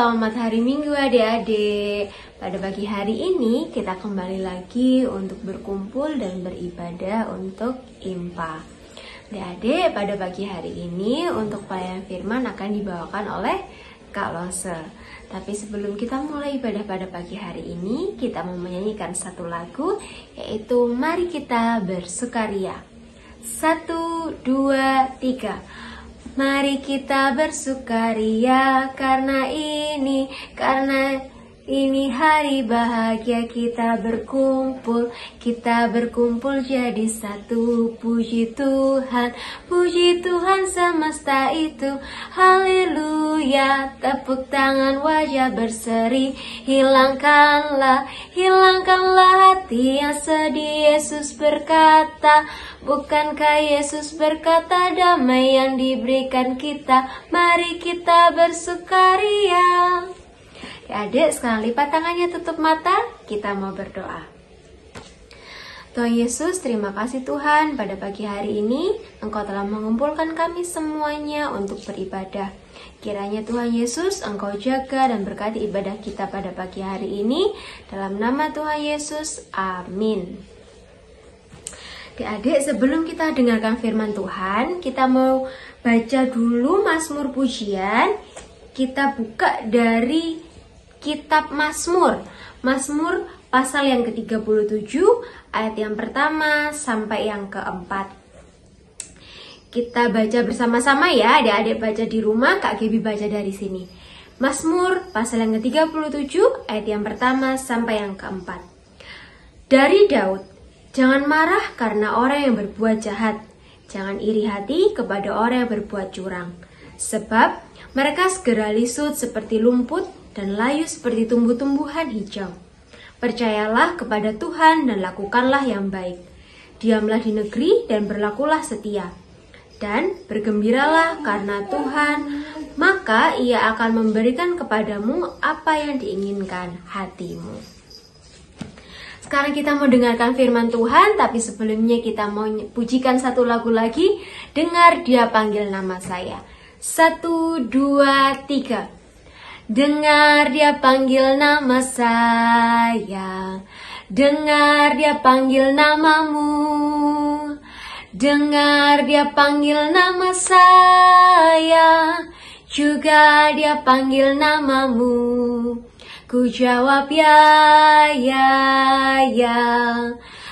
Selamat hari Minggu adik-adik. Pada pagi hari ini kita kembali lagi untuk berkumpul dan beribadah untuk IMPA. Adik-adik, pada pagi hari ini untuk pelayanan firman akan dibawakan oleh Kak Lose. Tapi sebelum kita mulai ibadah pada pagi hari ini, kita mau menyanyikan satu lagu, yaitu Mari Kita Bersukaria. 1, 2, 3. Mari kita bersukaria karena ini hari bahagia kita berkumpul jadi satu. Puji Tuhan semesta itu, haleluya. Tepuk tangan wajah berseri, hilangkanlah hati yang sedih. Yesus berkata, bukankah Yesus berkata damai yang diberikan kita, mari kita bersukaria. Ya, adik, sekarang lipat tangannya, tutup mata, kita mau berdoa. Tuhan Yesus, terima kasih Tuhan, pada pagi hari ini Engkau telah mengumpulkan kami semuanya untuk beribadah. Kiranya Tuhan Yesus, Engkau jaga dan berkati ibadah kita pada pagi hari ini. Dalam nama Tuhan Yesus, amin. Adik-adik, sebelum kita dengarkan firman Tuhan, kita mau baca dulu Mazmur Pujian. Kita buka dari Kitab Mazmur pasal yang ke-37, ayat yang pertama sampai yang keempat. Kita baca bersama-sama ya, adik-adik baca di rumah, Kak Gebi baca dari sini. Mazmur pasal yang ke-37, ayat yang pertama sampai yang keempat. Dari Daud, jangan marah karena orang yang berbuat jahat, jangan iri hati kepada orang yang berbuat curang. Sebab mereka segera lisut seperti lumput dan layu seperti tumbuh-tumbuhan hijau. Percayalah kepada Tuhan dan lakukanlah yang baik. Diamlah di negeri dan berlakulah setia. Dan bergembiralah karena Tuhan, maka Ia akan memberikan kepadamu apa yang diinginkan hatimu. Sekarang kita mau dengarkan firman Tuhan, tapi sebelumnya kita mau pujikan satu lagu lagi. Dengar Dia panggil nama saya. 1, 2, 3. Dengar Dia panggil nama saya, dengar Dia panggil namamu. Dengar Dia panggil nama saya, juga Dia panggil namamu. Ku jawab ya,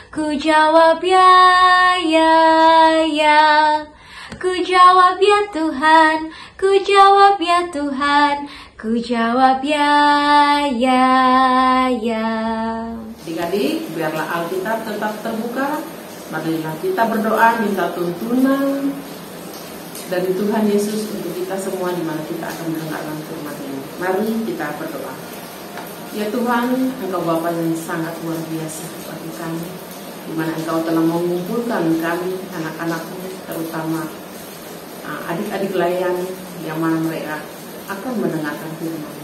ku jawab ya. Ku jawab ya Tuhan, ku jawab ya Tuhan, ku jawab ya. Adik-adik, biarlah Alkitab tetap terbuka. Marilah kita berdoa, minta tuntunan dari Tuhan Yesus untuk kita semua di mana kita akan mendengarkan firman ini. Mari kita berdoa. Ya Tuhan, Engkau Bapa yang sangat luar biasa bagi kami, di mana Engkau telah mengumpulkan kami, anak-anakmu, terutama adik-adik layan yang mana mereka akan mendengarkan firman.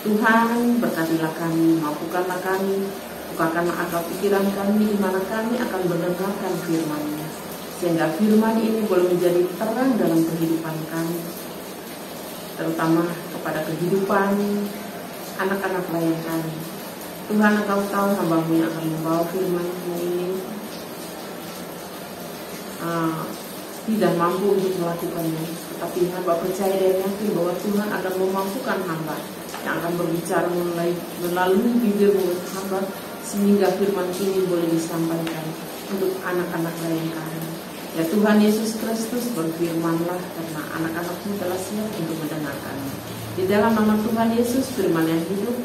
Tuhan, berkatilah kami, mampukanlah kami, bukakanlah akal pikiran kami di mana kami akan mendengarkan firman-Nya, sehingga firman ini boleh menjadi terang dalam kehidupan kami, terutama kepada kehidupan anak-anak layan kami. Tuhan, Engkau tahu hamba-Mu yang akan membawa firman-Mu ini tidak mampu untuk melakukannya, tetapi hamba percaya dan yakin bahwa Tuhan akan memampukan hamba yang akan berbicara melalui bibir mulut hamba, sehingga firman ini boleh disampaikan untuk anak-anak lain kami. Ya Tuhan Yesus Kristus, berfirmanlah karena anak-anak-Mu telah siap untuk mendengarkannya. Di dalam nama Tuhan Yesus, firman yang hidup,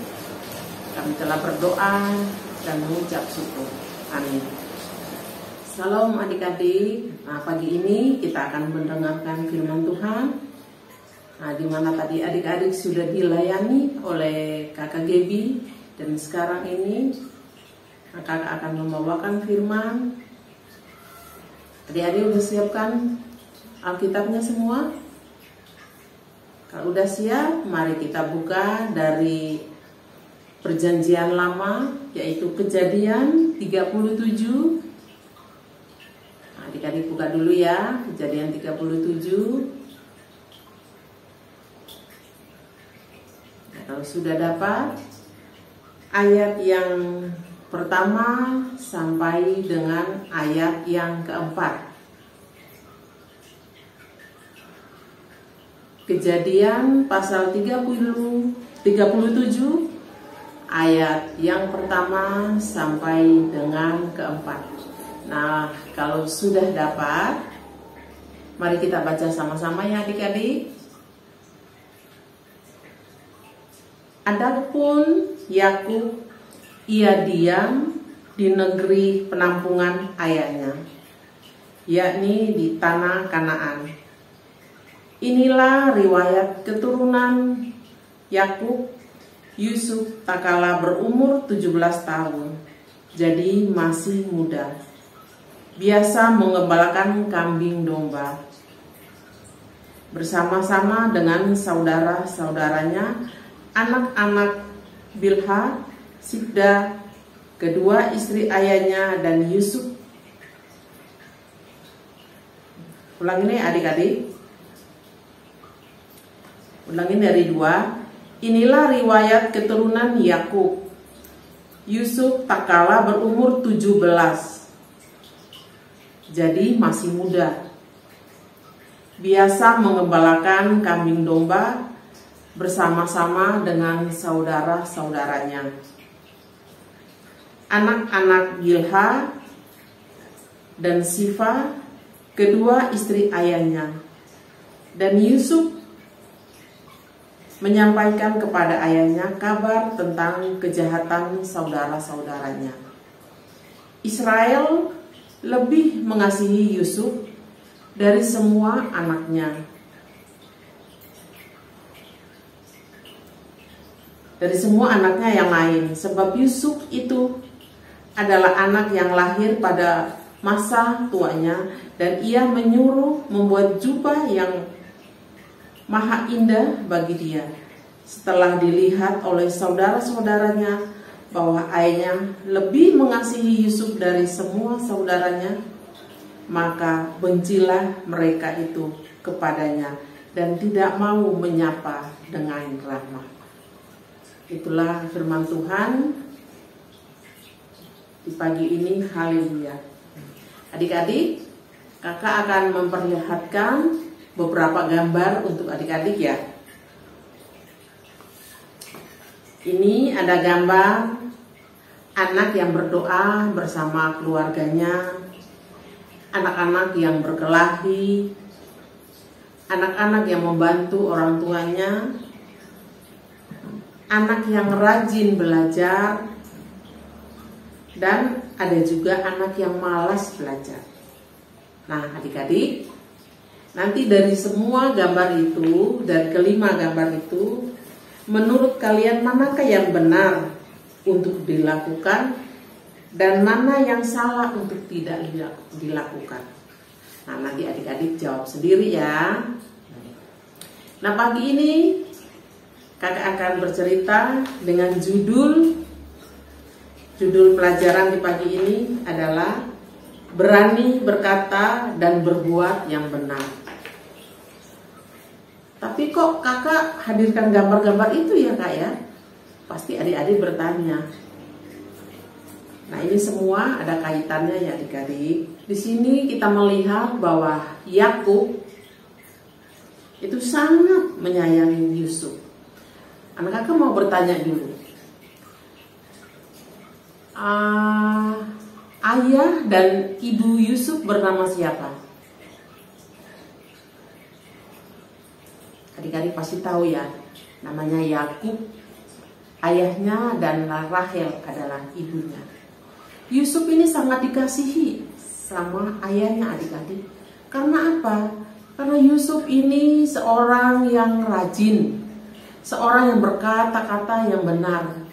kami telah berdoa dan mengucap syukur. Amin. Salam adik-adik. Pagi ini kita akan mendengarkan firman Tuhan. Di mana tadi adik-adik sudah dilayani oleh Kakak Gebi, dan sekarang ini Kakak akan membawakan firman. Adik-adik udah siapkan Alkitabnya semua? Kalau udah siap, mari kita buka dari Perjanjian Lama, yaitu Kejadian 37. Adik-adik buka dulu ya, Kejadian 37. Atau Kalau sudah dapat, ayat yang pertama sampai dengan ayat yang keempat. Kejadian pasal 37 ayat yang pertama sampai dengan keempat. Nah, kalau sudah dapat, mari kita baca sama-sama ya adik-adik. Adapun Yakub, ia diam di negeri penampungan ayahnya, yakni di tanah Kanaan. Inilah riwayat keturunan Yakub. Yusuf tak kalah berumur 17 tahun, jadi masih muda. Biasa mengembalakan kambing domba. Bersama-sama dengan saudara-saudaranya, anak-anak Bilha, Sibda, kedua istri ayahnya, dan Yusuf. Ulang ini adik-adik. Ulangin dari 2. Inilah riwayat keturunan Yakub. Yusuf tak kalah berumur 17, jadi masih muda. Biasa mengembalakan kambing domba bersama-sama dengan saudara-saudaranya. Anak-anak Bilha dan Sifa, kedua istri ayahnya, dan Yusuf menyampaikan kepada ayahnya kabar tentang kejahatan saudara-saudaranya. Israel lebih mengasihi Yusuf dari semua anaknya. Dari semua anaknya yang lain, sebab Yusuf itu adalah anak yang lahir pada masa tuanya, dan ia menyuruh membuat jubah yang maha indah bagi dia. Setelah dilihat oleh saudara-saudaranya bahwa ayahnya lebih mengasihi Yusuf dari semua saudaranya, maka bencilah mereka itu kepadanya dan tidak mau menyapa dengan ramah. Itulah firman Tuhan di pagi ini. Haleluya. Adik-adik, kakak akan memperlihatkan beberapa gambar untuk adik-adik ya. Ini ada gambar anak yang berdoa bersama keluarganya, anak-anak yang berkelahi, anak-anak yang membantu orang tuanya, anak yang rajin belajar, dan ada juga anak yang malas belajar. Nah adik-adik, nanti dari semua gambar itu, dari kelima gambar itu, menurut kalian manakah yang benar untuk dilakukan dan mana yang salah untuk tidak dilakukan? Nah nanti adik-adik jawab sendiri ya. Nah pagi ini kakak akan bercerita dengan judul pelajaran di pagi ini adalah berani berkata dan berbuat yang benar. Tapi kok kakak hadirkan gambar-gambar itu ya kak ya? Pasti adik-adik bertanya. Nah ini semua ada kaitannya ya adik-adik. Di sini kita melihat bahwa Yakub itu sangat menyayangi Yusuf. Anak kakak mau bertanya dulu. Ayah dan ibu Yusuf bernama siapa? Adik-adik pasti tahu ya, namanya Yakub, ayahnya, dan Rahel adalah ibunya. Yusuf ini sangat dikasihi sama ayahnya adik-adik. Karena apa? Karena Yusuf ini seorang yang rajin, seorang yang berkata-kata yang benar.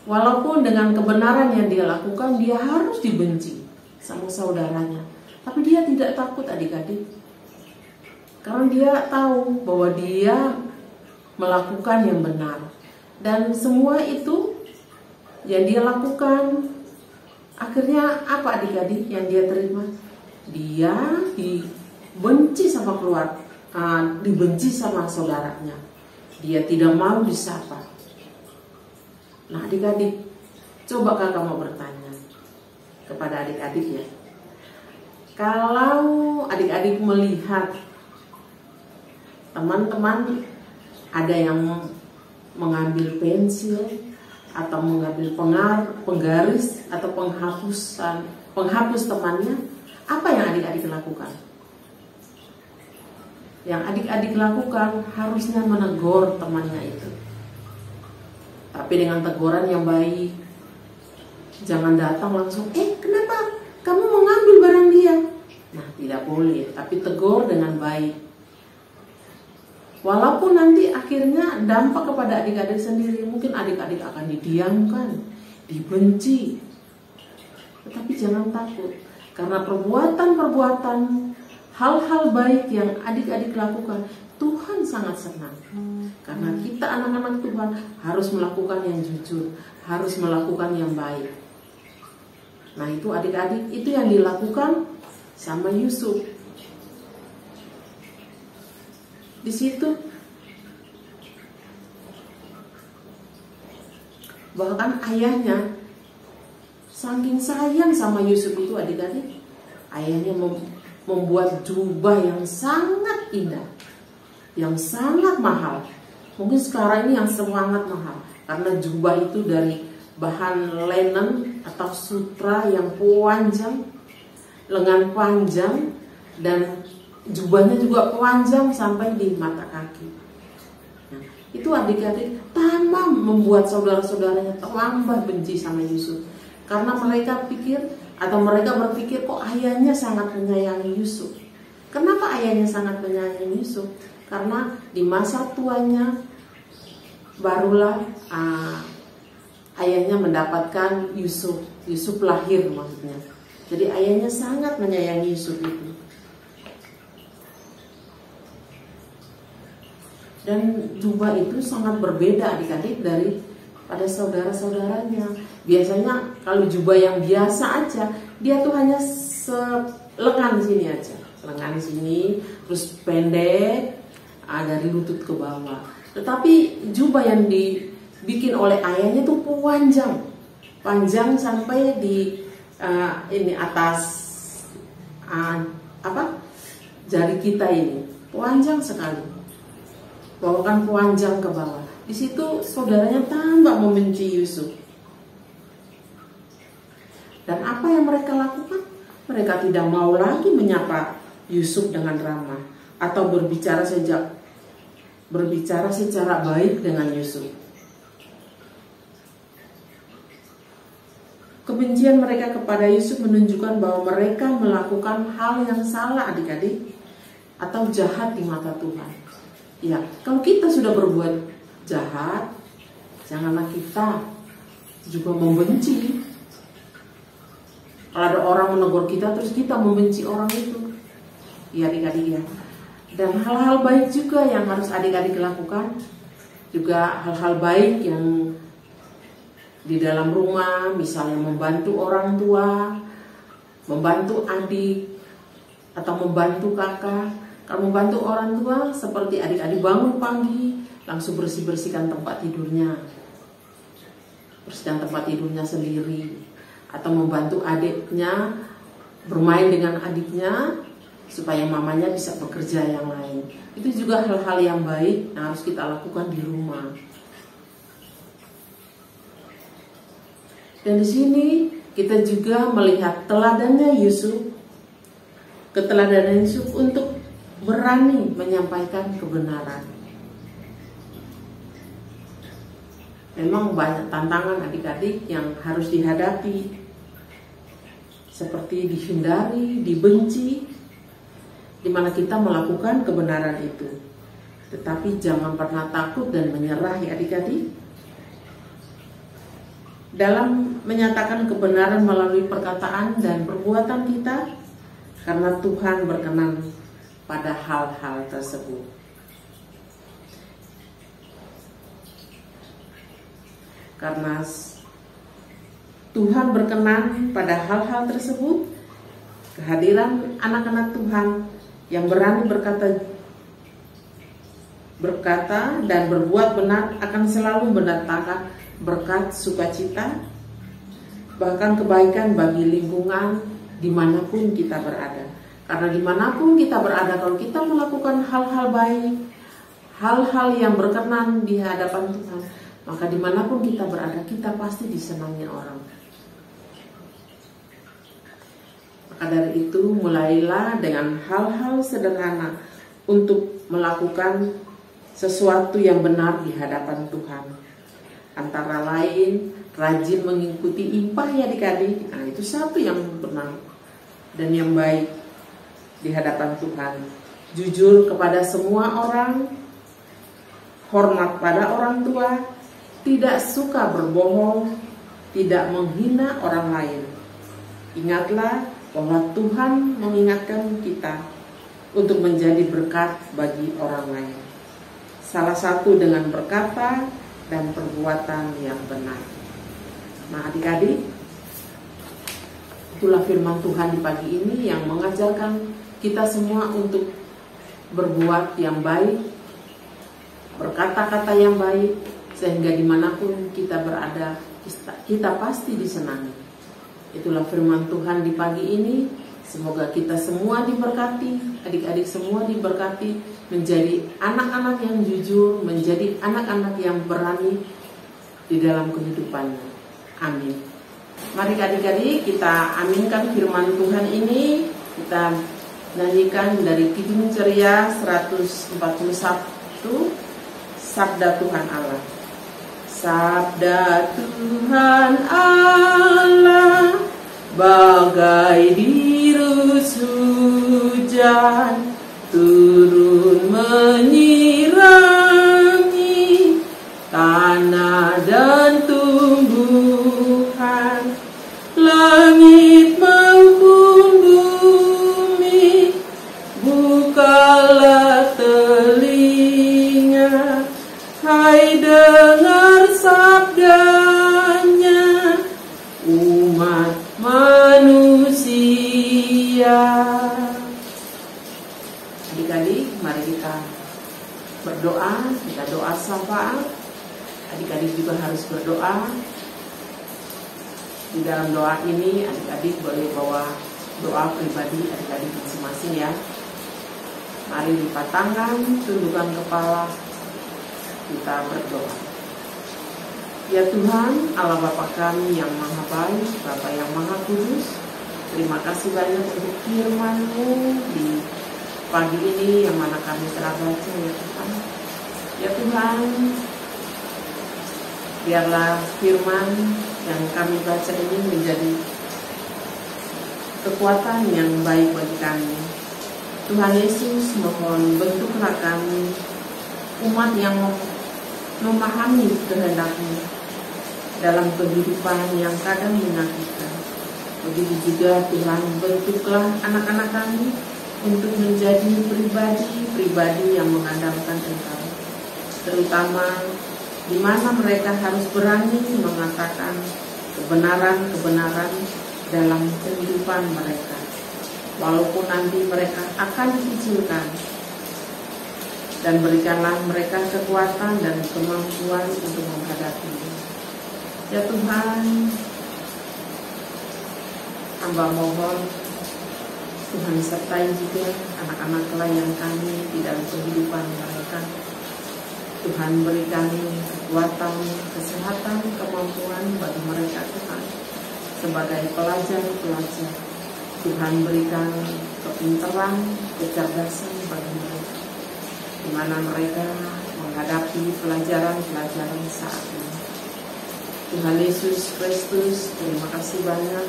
Walaupun dengan kebenaran yang dia lakukan, dia harus dibenci sama saudaranya. Tapi dia tidak takut adik-adik. Karena dia tahu bahwa dia melakukan yang benar. Dan semua itu yang dia lakukan, akhirnya apa adik-adik yang dia terima? Dia dibenci sama dibenci sama saudaranya. dia tidak mau disapa. Nah adik-adik, coba kakak mau bertanya kepada adik-adik ya. Kalau adik-adik melihat teman-teman ada yang mengambil pensil atau mengambil penggaris atau penghapus temannya, apa yang adik-adik lakukan? Yang adik-adik lakukan harusnya menegur temannya itu, tapi dengan teguran yang baik. Jangan datang langsung, kenapa kamu mengambil barang dia? Nah, tidak boleh, tapi tegur dengan baik. Walaupun nanti akhirnya dampak kepada adik-adik sendiri, mungkin adik-adik akan didiamkan, dibenci. Tetapi jangan takut, karena perbuatan-perbuatan hal-hal baik yang adik-adik lakukan, Tuhan sangat senang. Karena kita anak-anak Tuhan harus melakukan yang jujur, harus melakukan yang baik. Nah itu adik-adik, itu yang dilakukan sama Yusuf. Di situ bahkan ayahnya saking sayang sama Yusuf itu adik-adik, ayahnya membuat jubah yang sangat indah, yang sangat mahal. Mungkin sekarang ini yang sangat mahal, karena jubah itu dari bahan linen atau sutra yang panjang, lengan panjang, dan jubahnya juga panjang sampai di mata kaki. Nah, itu adik-adik tambah membuat saudara-saudaranya tambah benci sama Yusuf. Karena mereka berpikir kok ayahnya sangat menyayangi Yusuf. Kenapa ayahnya sangat menyayangi Yusuf? Karena di masa tuanya barulah ayahnya mendapatkan Yusuf. Yusuf lahir maksudnya. Jadi ayahnya sangat menyayangi Yusuf itu. Dan jubah itu sangat berbeda adik-adik daripada saudara-saudaranya. Biasanya kalau jubah yang biasa aja, dia tuh hanya lengan sini aja, lengan sini, terus pendek dari lutut ke bawah. Tetapi jubah yang dibikin oleh ayahnya tuh panjang sampai di ini atas jari kita ini, panjang sekali. Bawakan panjang ke bawah. Di situ saudaranya tambah membenci Yusuf. Dan apa yang mereka lakukan? Mereka tidak mau lagi menyapa Yusuf dengan ramah atau berbicara secara baik dengan Yusuf. Kebencian mereka kepada Yusuf menunjukkan bahwa mereka melakukan hal yang salah adik-adik, atau jahat di mata Tuhan. Ya, kalau kita sudah berbuat jahat, janganlah kita juga membenci. Kalau ada orang menegur kita, terus kita membenci orang itu. Ya adik-adik ya. Dan hal-hal baik juga yang harus adik-adik lakukan. Juga hal-hal baik yang di dalam rumah, misalnya membantu orang tua, membantu adik, atau membantu kakak. Kalau membantu orang tua, seperti adik-adik bangun pagi, langsung bersihkan tempat tidurnya. Bersihkan tempat tidurnya sendiri. Atau membantu adiknya bermain dengan adiknya, supaya mamanya bisa bekerja yang lain. Itu juga hal-hal yang baik yang harus kita lakukan di rumah. Dan di sini kita juga melihat teladannya Yusuf, keteladanan Yusuf untuk berani menyampaikan kebenaran. Memang banyak tantangan adik-adik yang harus dihadapi, seperti dihindari, dibenci, di mana kita melakukan kebenaran itu. Tetapi jangan pernah takut dan menyerah ya adik-adik. Dalam menyatakan kebenaran melalui perkataan dan perbuatan kita, karena Tuhan berkenan pada hal-hal tersebut. Karena Tuhan berkenan pada hal-hal tersebut, kehadiran anak-anak Tuhan yang berani berkata berkata dan berbuat benar akan selalu mendatangkan berkat sukacita, bahkan kebaikan bagi lingkungan dimanapun kita berada. Karena dimanapun kita berada, kalau kita melakukan hal-hal baik, hal-hal yang berkenan di hadapan Tuhan, maka dimanapun kita berada, kita pasti disenangi orang. Maka dari itu, mulailah dengan hal-hal sederhana untuk melakukan sesuatu yang benar di hadapan Tuhan. Antara lain, rajin mengikuti IPA ya adik-adik. Nah, itu satu yang benar dan yang baik di hadapan Tuhan. Jujur kepada semua orang, hormat pada orang tua, tidak suka berbohong, tidak menghina orang lain. Ingatlah bahwa Tuhan mengingatkan kita untuk menjadi berkat bagi orang lain. Salah satu dengan berkata dan perbuatan yang benar. Nah adik-adik, itulah firman Tuhan di pagi ini yang mengajarkan kita semua untuk berbuat yang baik, berkata-kata yang baik, sehingga dimanapun kita berada, kita pasti disenangi. Itulah firman Tuhan di pagi ini. Semoga kita semua diberkati, adik-adik semua diberkati, menjadi anak-anak yang jujur, menjadi anak-anak yang berani di dalam kehidupannya. Amin. Mari adik-adik kita aminkan firman Tuhan ini. Kita nyanyikan dari Kidung Ceria 141, Sabda Tuhan Allah. Sabda Tuhan Allah bagai dirus hujan turun menyirami tanah dan tumbuhan, langit maupun bumi. Bukalah telinga, hai dengar sabdanya, umat manusia. Adik-adik, mari kita berdoa, kita doa syafaat. Adik-adik juga harus berdoa. Di dalam doa ini, adik-adik boleh bawa doa pribadi adik-adik masing-masing ya. Mari lipat tangan, tundukkan kepala, kita berdoa. Ya Tuhan, Allah Bapa kami yang maha baik, Bapa yang maha kudus, terima kasih banyak untuk firman-Mu di pagi ini yang mana kami telah baca ya Tuhan. Ya Tuhan, biarlah firman yang kami baca ini menjadi kekuatan yang baik bagi kami. Tuhan Yesus, mohon bentuklah kami, umat yang memahami kehendak-Mu dalam kehidupan yang kadang menyakitkan. Begitu juga Tuhan, bentuklah anak-anak kami untuk menjadi pribadi-pribadi yang mengandalkan Engkau, terutama di mana mereka harus berani mengatakan kebenaran-kebenaran dalam kehidupan mereka, walaupun nanti mereka akan dikucilkan. Dan berikanlah mereka kekuatan dan kemampuan untuk menghadapinya. Ya Tuhan, hamba mohon Tuhan sertai juga anak-anak pelayan kami di dalam kehidupan mereka. Tuhan berikan kekuatan, kesehatan, kemampuan bagi mereka Tuhan sebagai pelajar-pelajar. Tuhan berikan kepintaran, kecerdasan bagi mereka, di mana mereka menghadapi pelajaran-pelajaran saat ini. Tuhan Yesus Kristus, terima kasih banyak.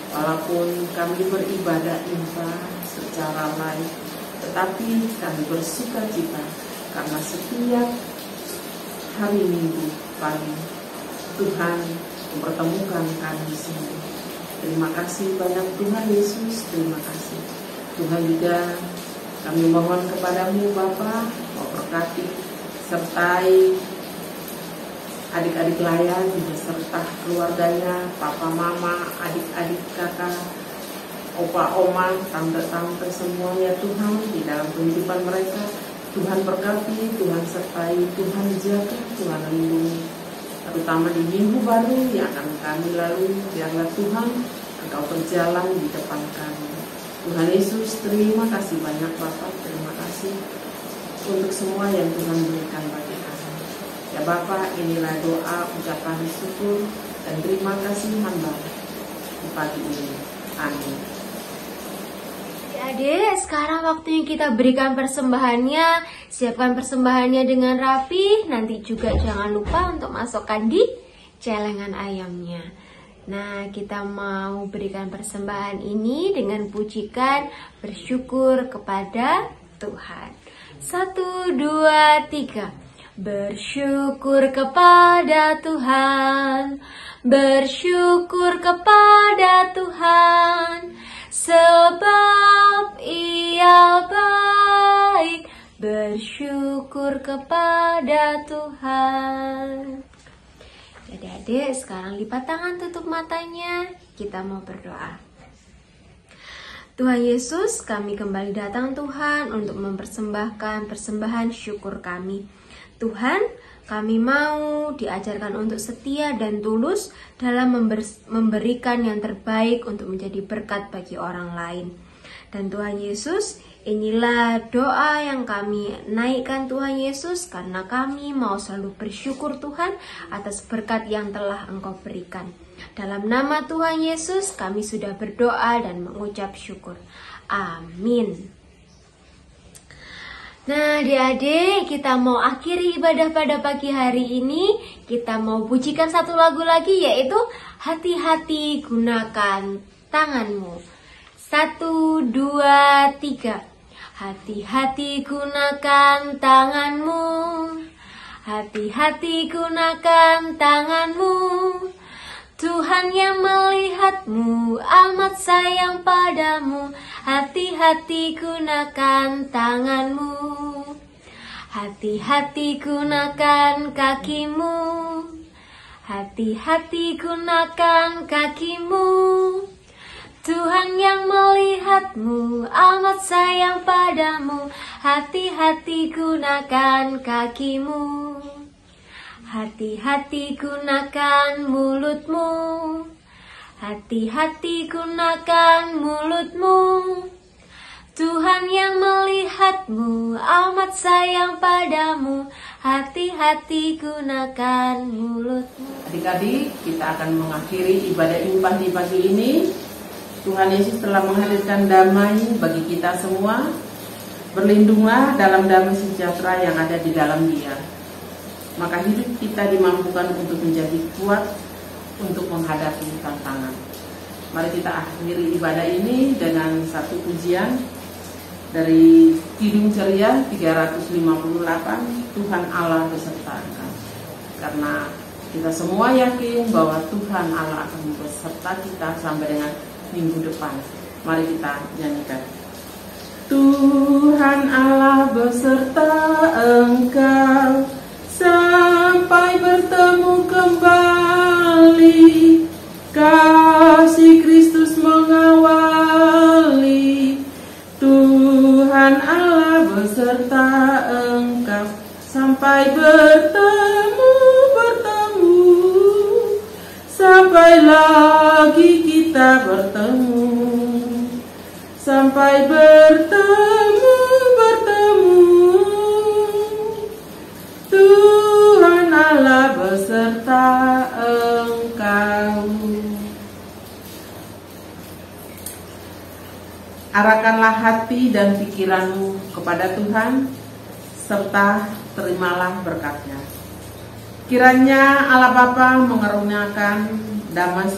Walaupun kami beribadah IPA secara live, tetapi kami bersuka cita karena setiap hari Minggu pagi Tuhan mempertemukan kami di sini. Terima kasih banyak Tuhan Yesus, terima kasih. Tuhan juga kami mohon kepadamu Bapa, memberkati sertai adik-adik layan beserta keluarganya, papa mama, adik-adik kakak, opa oma, tante-tante semuanya Tuhan di dalam kehidupan mereka. Tuhan berkati, Tuhan sertai, Tuhan jaga, Tuhan lindungi. Terutama di minggu baru yang akan kami lalui, biarlah Tuhan Engkau berjalan di depan kami. Tuhan Yesus, terima kasih banyak Bapak, terima kasih untuk semua yang Tuhan berikan bagi kami. Ya Bapak, inilah doa ucapan syukur dan terima kasih hamba di pagi ini. Amin. Adik, sekarang waktunya kita berikan persembahannya. Siapkan persembahannya dengan rapi. Nanti juga jangan lupa untuk masukkan di celengan ayamnya. Nah, kita mau berikan persembahan ini dengan pujikan bersyukur kepada Tuhan. 1, 2, 3. Bersyukur kepada Tuhan, bersyukur kepada Tuhan, sebab Ia baik. Bersyukur kepada Tuhan. Jadi adik, sekarang lipat tangan, tutup matanya. Kita mau berdoa. Tuhan Yesus, kami kembali datang Tuhan untuk mempersembahkan persembahan syukur kami. Tuhan, kami mau diajarkan untuk setia dan tulus dalam memberikan yang terbaik untuk menjadi berkat bagi orang lain. Dan Tuhan Yesus, inilah doa yang kami naikkan Tuhan Yesus, karena kami mau selalu bersyukur Tuhan atas berkat yang telah Engkau berikan. Dalam nama Tuhan Yesus kami sudah berdoa dan mengucap syukur. Amin. Nah adik-adik, kita mau akhiri ibadah pada pagi hari ini. Kita mau pujikan satu lagu lagi, yaitu Hati-hati Gunakan Tanganmu. 1, 2, 3. Hati-hati gunakan tanganmu, hati-hati gunakan tanganmu. Tuhan yang melihatmu amat sayang padamu. Hati-hati gunakan tanganmu, hati-hati gunakan kakimu, hati-hati gunakan kakimu. Tuhan yang melihatmu amat sayang padamu. Hati-hati gunakan kakimu, hati-hati gunakan mulutmu, hati-hati gunakan mulutmu. Tuhan yang melihatmu amat sayang padamu. Hati-hati gunakan mulutmu. Adik-adik, kita akan mengakhiri ibadah impah di pagi ini. Tuhan Yesus telah menghadirkan damai bagi kita semua. Berlindunglah dalam damai sejahtera yang ada di dalam Dia. Maka hidup kita dimampukan untuk menjadi kuat untuk menghadapi tantangan. Mari kita akhiri ibadah ini dengan satu pujian dari Kidung Ceria 358, Tuhan Allah beserta engkau. Karena kita semua yakin bahwa Tuhan Allah akan beserta kita sampai dengan minggu depan. Mari kita nyanyikan. Tuhan Allah beserta engkau sampai bertemu kembali. Kasih Kristus mengawali. Tuhan Allah beserta engkau sampai bertemu, sampai lagi kita bertemu, sampai bertemu. Tuhan Allah beserta engkau. Arahkanlah hati dan pikiranmu kepada Tuhan, serta terimalah berkat-Nya. Kiranya Allah Bapa mengaruniakan damai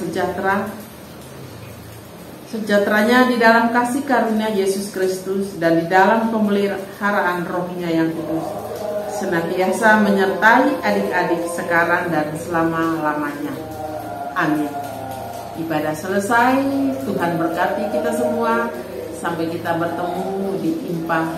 sejahteranya di dalam kasih karunia Yesus Kristus dan di dalam pemeliharaan Roh-Nya yang kudus, senantiasa menyertai adik-adik sekarang dan selama-lamanya. Amin. Ibadah selesai, Tuhan berkati kita semua. Sampai kita bertemu di impah.